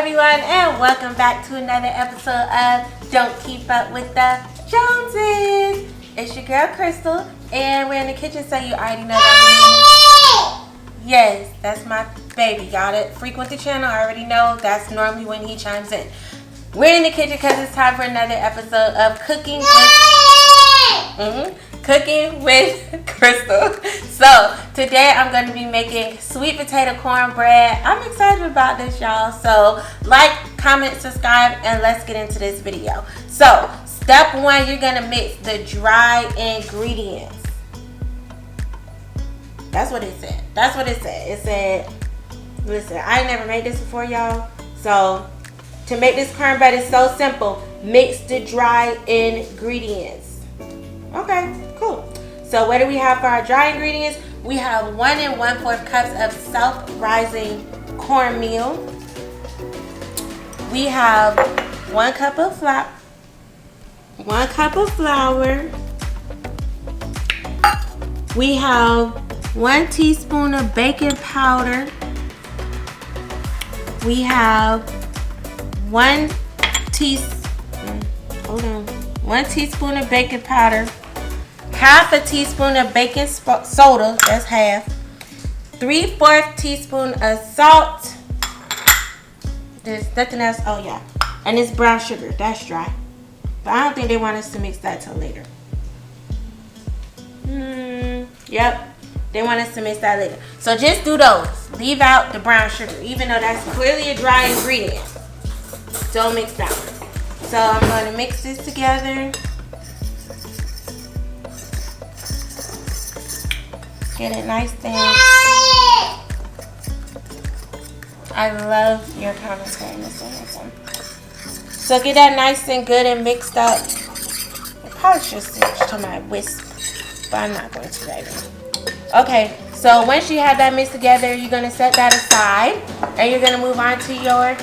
everyone, and welcome back to another episode of Don't Keep Up with the Joneses. It's your girl Crystal, and we're in the kitchen, so you already know that means yes, that's my baby. Y'all that frequent the channel already know that's normally when he chimes in. We're in the kitchen because it's time for another episode of Cooking with Crystal. So today I'm going to be making sweet potato cornbread. I'm excited about this, y'all. So like, comment, subscribe, and let's get into this video. So step one, you're going to mix the dry ingredients. That's what it said. That's what it said. It said, listen, I never made this before, y'all. So to make this cornbread is so simple. Mix the dry ingredients. Okay, cool. So what do we have for our dry ingredients? We have 1 1/4 cups of self-rising cornmeal. We have 1 cup of flour. 1 cup of flour. We have 1 teaspoon of baking powder. We have 1 teaspoon of baking powder, half a teaspoon of baking soda, that's half, 3/4 teaspoon of salt. There's nothing else. Oh yeah, and it's brown sugar, that's dry, but I don't think they want us to mix that till later. Yep, they want us to mix that later, so just do those. Leave out the brown sugar, even though that's clearly a dry ingredient. Don't mix that one. So I'm going to mix this together. Get it nice and... I love your commentary, Mr. Hanson. So get that nice and good and mixed up. I probably should switch to my whisk, but I'm not going to right now. Okay, so once you have that mixed together, you're going to set that aside. And you're going to move on to your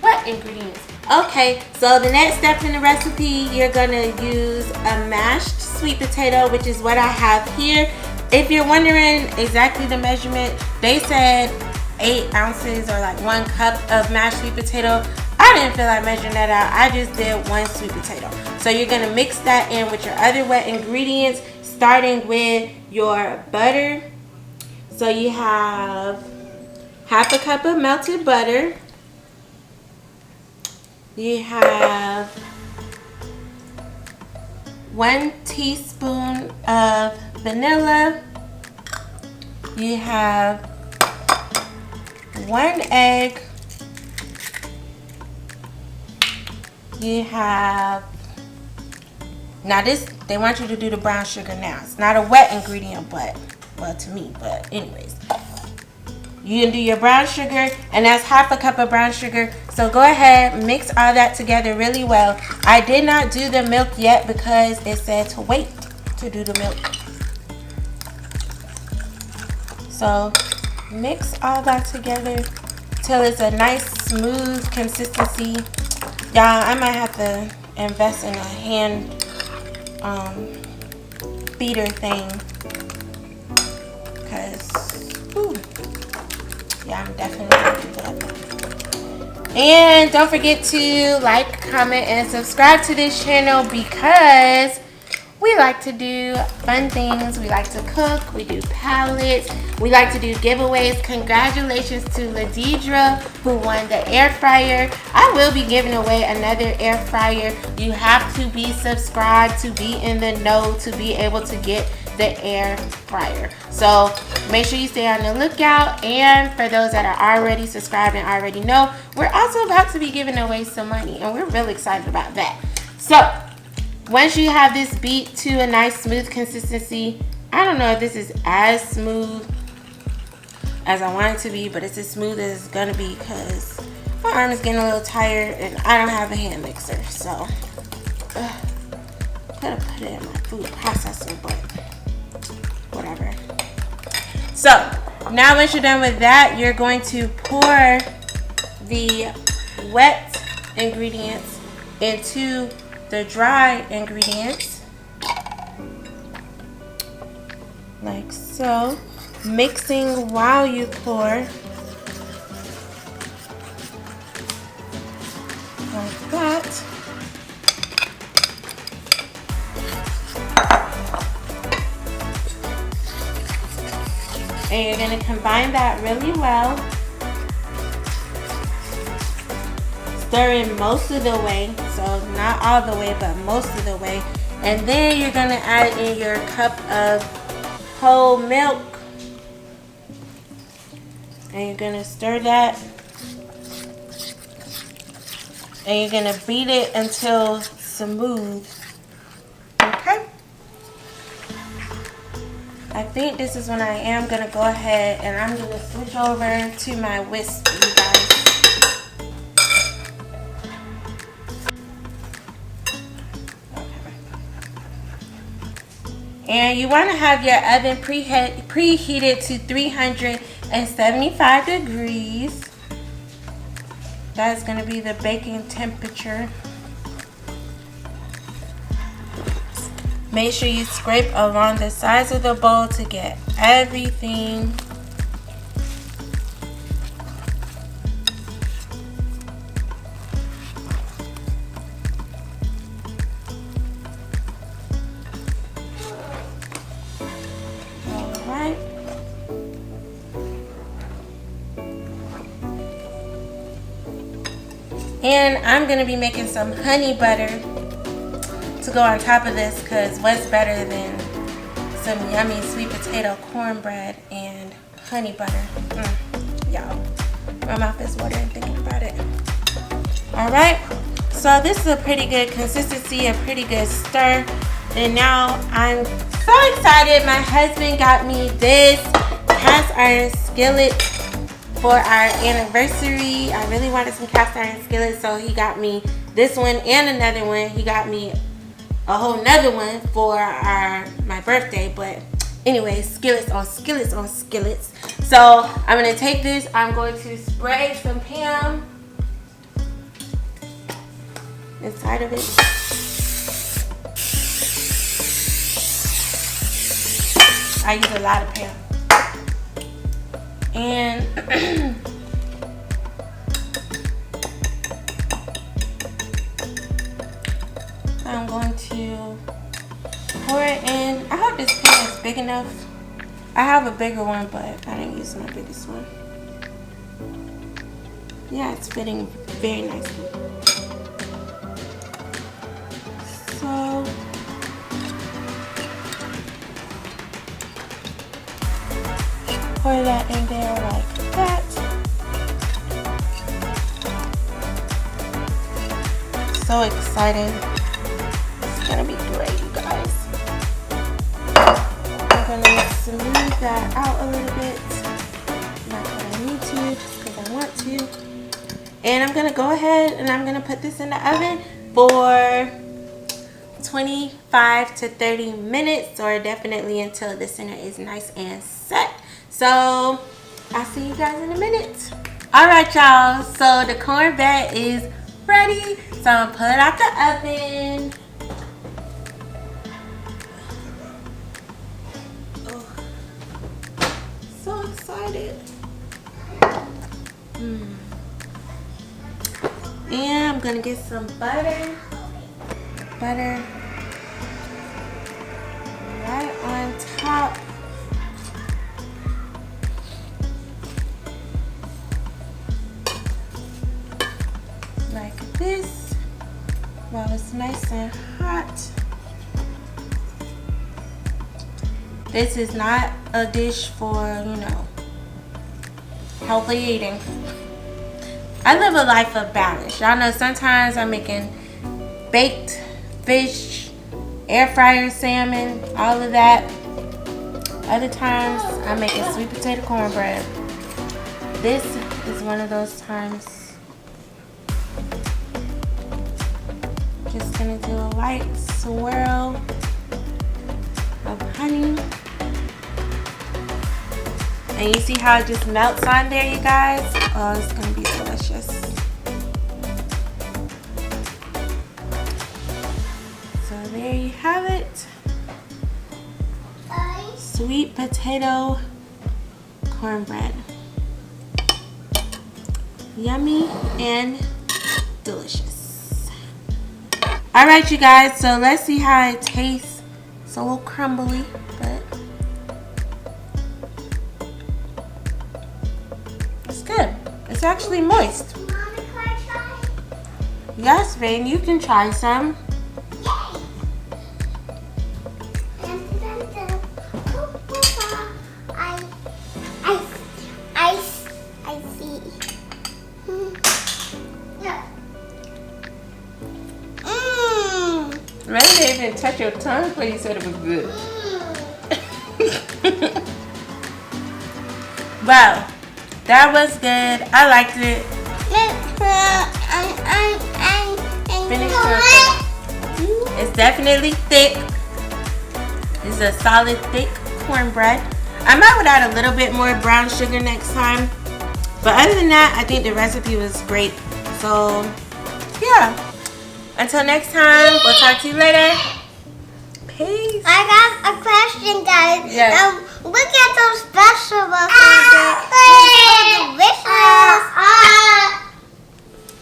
wet ingredients. Okay, so the next step in the recipe, you're gonna use a mashed sweet potato, which is what I have here. If you're wondering exactly the measurement, they said 8 ounces or like 1 cup of mashed sweet potato. I didn't feel like measuring that out. I just did 1 sweet potato. So you're gonna mix that in with your other wet ingredients, starting with your butter. So you have half a cup of melted butter. You have 1 teaspoon of vanilla. You have 1 egg. You have, now this, they want you to do the brown sugar now. It's not a wet ingredient, but, well, to me, but anyways. You can do your brown sugar, and that's half a cup of brown sugar. So go ahead, mix all that together really well. I did not do the milk yet because it said to wait to do the milk. So mix all that together till it's a nice smooth consistency. Y'all, I might have to invest in a hand beater thing, because yeah, I'm definitely gonna do that. And don't forget to like, comment, and subscribe to this channel because we like to do fun things. We like to cook. We do palettes. We like to do giveaways. Congratulations to Ladidra who won the air fryer. I will be giving away another air fryer. You have to be subscribed to be in the know to be able to get the air fryer. So make sure you stay on the lookout, and for those that are already subscribed and already know, we're also about to be giving away some money, and we're really excited about that. So once you have this beat to a nice smooth consistency, I don't know if this is as smooth as I want it to be, but it's as smooth as it's gonna be because my arm is getting a little tired and I don't have a hand mixer, so I gotta put it in my food processor, but whatever. So now once you're done with that, you're going to pour the wet ingredients into the dry ingredients like so, mixing while you pour. like that. And you're going to combine that really well. Stir it most of the way, so not all the way, but most of the way. And then you're going to add in your cup of whole milk. And you're going to stir that. And you're going to beat it until smooth. Okay? I think this is when I am going to go ahead and I'm going to switch over to my whisk, you guys. And you want to have your oven preheated to 375 degrees. That's going to be the baking temperature. Make sure you scrape along the sides of the bowl to get everything. And I'm going to be making some honey butter to go on top of this, because what's better than some yummy sweet potato cornbread and honey butter? Y'all, my mouth is watering thinking about it. Alright, so this is a pretty good consistency, a pretty good stir. And now I'm so excited. My husband got me this cast iron skillet for our anniversary. I really wanted some cast iron skillets, so he got me this one and another one. He got me a whole nother one for my birthday. But anyway, skillets on skillets on skillets. So I'm gonna take this. I'm going to spray some Pam inside of it. I use a lot of Pam. And I'm going to pour it in. I hope this pan is big enough. I have a bigger one, but I didn't use my biggest one. Yeah, it's fitting very nicely. So pour that in there like that. So excited. It's gonna be great, you guys. I'm gonna smooth that out a little bit. Not that I need to, just because I want to. And I'm gonna go ahead and I'm gonna put this in the oven for 25 to 30 minutes, or definitely until the center is nice and set. So I'll see you guys in a minute. Alright, y'all, so the cornbread is ready. So I'm gonna pull it out the oven. Oh, so excited. And I'm gonna get some butter right on top. Like this, while it's nice and hot. This is not a dish for, you know, healthy eating. I live a life of balance. Y'all know sometimes I'm making baked fish, air fryer salmon, all of that. Other times I'm making sweet potato cornbread. This is one of those times. Just gonna do a light swirl of honey. And you see how it just melts on there, you guys? Oh, it's gonna be delicious. So there you have it. Sweet potato cornbread. Yummy and delicious. Alright, you guys, so let's see how it tastes. It's a little crumbly, but it's good. It's actually moist. Mommy, can I try? Yes, Vane, you can try some. I see. Man, they didn't even touch your tongue before you said it was good. Wow, that was good. I liked it. Finish it. It's definitely thick. It's a solid thick cornbread. I might would add a little bit more brown sugar next time. But other than that, I think the recipe was great. So, yeah. Until next time, we'll talk to you later. Peace. I got a question, guys. Yes. Look at those vegetables.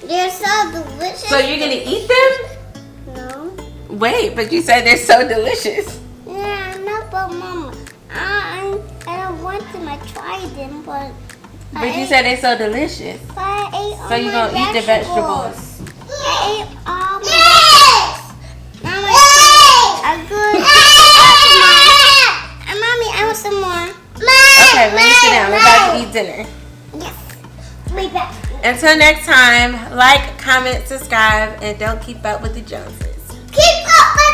They're so delicious. So you're going to eat them? No. Wait, but you said they're so delicious. Yeah, no, but Mama, I don't want them. I tried them, but But you said they're so delicious. But I ate all So you're going to eat the vegetables. I ate all my vegetables. Mama, I'm good. Mommy, I want some more. Okay, let me sit down. We're about to eat dinner. Yes. Be back. Until next time, like, comment, subscribe, and don't keep up with the Joneses. Keep up with